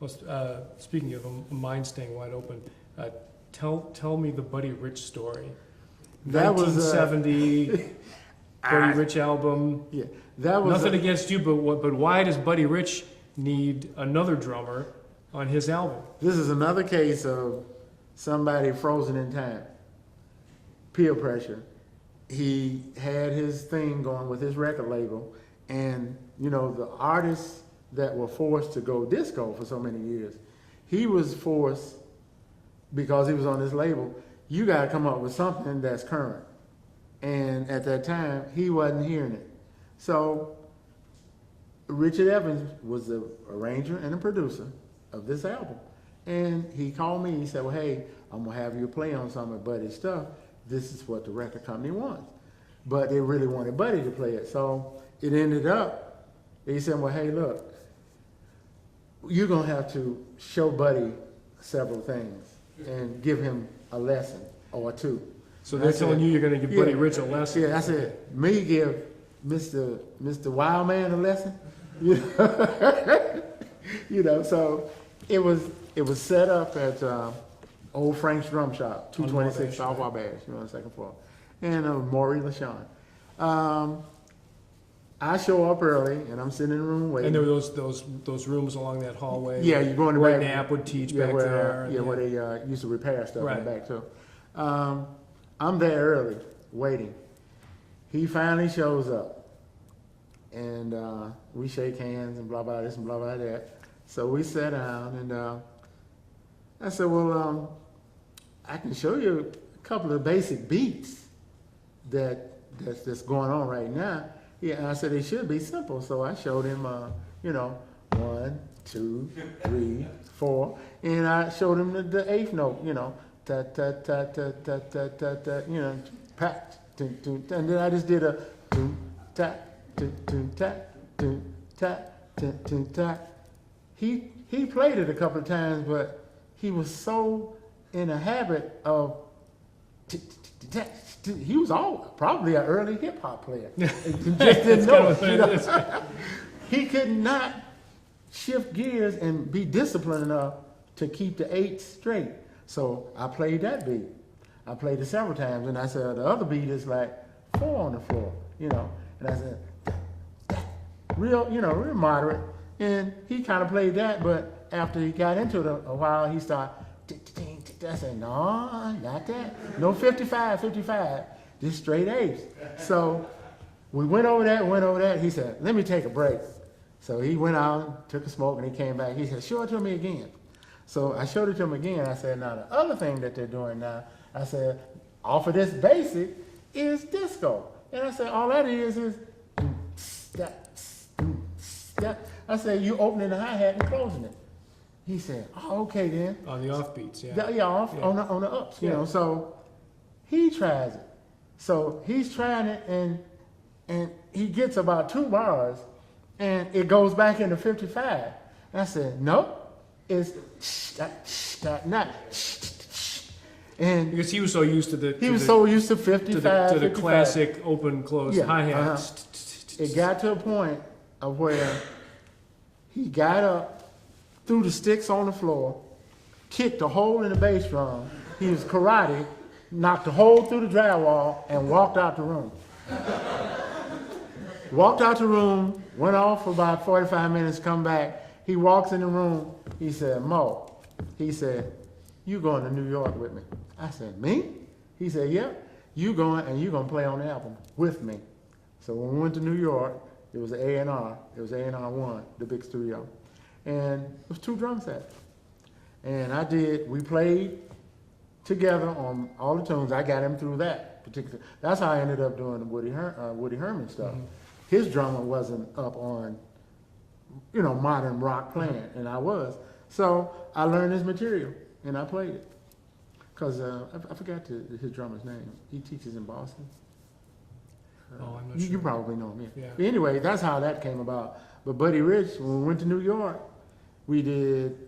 Well, speaking of a mind staying wide open, tell me the Buddy Rich story. That was 1970 Buddy Rich album. Yeah, that was Nothing against you, but why does Buddy Rich need another drummer on his album? This is another case of somebody frozen in time. Peer pressure. He had his thing going with his record label, and you know, the artists that were forced to go disco for so many years, he was forced because he was on his label. You got to come up with something that's current, and at that time he wasn't hearing it. So Richard Evans was the arranger and the producer of this album, and he called me. He said, "Well, hey, I'm gonna have you play on some of Buddy's stuff. This is what the record company wants." But they really wanted Buddy to play it. So it ended up, they said, "Well, hey, look, you're going to have to show Buddy several things and give him a lesson or two." So they're telling you you're going to give Buddy Rich a lesson? Yeah, I said, me give Mr. Wild Man a lesson? You know, you know, so it was set up at Old Frank's Drum Shop, 226 South Wabash, you know, on the second floor. And Maury LaShawn. I show up early, and I'm sitting in the room waiting. And there were those rooms along that hallway. Yeah, you go in the where back. Knapp would teach Yeah, back where, there. yeah, where they used to repair stuff Right. in the back too. I'm there early, waiting. He finally shows up, and we shake hands and blah blah this and blah blah that. So we sat down, and I said, "Well, I can show you a couple of basic beats that's going on right now." Yeah, and I said they should be simple. So I showed him, you know, 1, 2, 3, 4, and I showed him the eighth note, you know, ta ta ta ta ta ta ta ta, you know, pat, and then I just did a ta ta ta ta ta ta ta. He played it a couple of times, but he was so in a habit of he was probably an early hip hop player. He just didn't know it. You know? He could not shift gears and be disciplined enough to keep the 8 straight. So I played that beat. I played it several times, and I said the other beat is like 4 on the floor, you know. And I said real moderate. And he kind of played that, but after he got into it a while, he started. I said, no, not that. No 55, just straight A's. So we went over that. He said, let me take a break. So he went out, took a smoke, and he came back. He said, show it to me again. So I showed it to him again. I said, now the other thing that they're doing now, I said, off of this basic is disco. And I said, all that is that. I said, you opening the hi-hat and closing it. He said, oh, okay then. On the offbeats, yeah. On the ups, you know. So he tries it. So he's trying it, and he gets about 2 bars, and it goes back into 55. And I said, nope, it's not. And because he was so used to so used to 55 to the classic open close hi-hats. It got to a point of where he got up, threw the sticks on the floor, kicked a hole in the bass drum. He was karate, knocked a hole through the drywall, and walked out the room. Walked out the room, went off for about 45 minutes, come back. He walks in the room. He said, Mo, he said, you going to New York with me? I said, me? He said, yep, you going, and you going to play on the album with me. So when we went to New York, it was A&R. It was A&R 1, the big studio. And it was 2 drum sets. And we played together on all the tunes. I got him through that particular. That's how I ended up doing the Woody Herman stuff. Mm-hmm. His drummer wasn't up on, you know, modern rock playing, and I was. So I learned his material, and I played it. Because I forgot his drummer's name. He teaches in Boston. Oh, I'm not sure. You probably know him, yeah. But anyway, that's how that came about. But Buddy Rich, when we went to New York, we did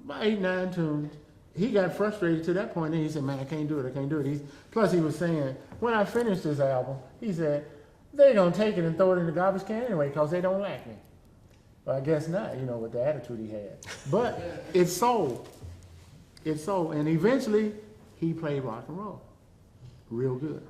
about 8, 9 tunes. He got frustrated to that point, and he said, man, I can't do it. Plus he was saying, when I finish this album, he said, they're going to take it and throw it in the garbage can anyway because they don't like me. Well, I guess not, you know, with the attitude he had. But it sold. It sold. And eventually, he played rock and roll real good.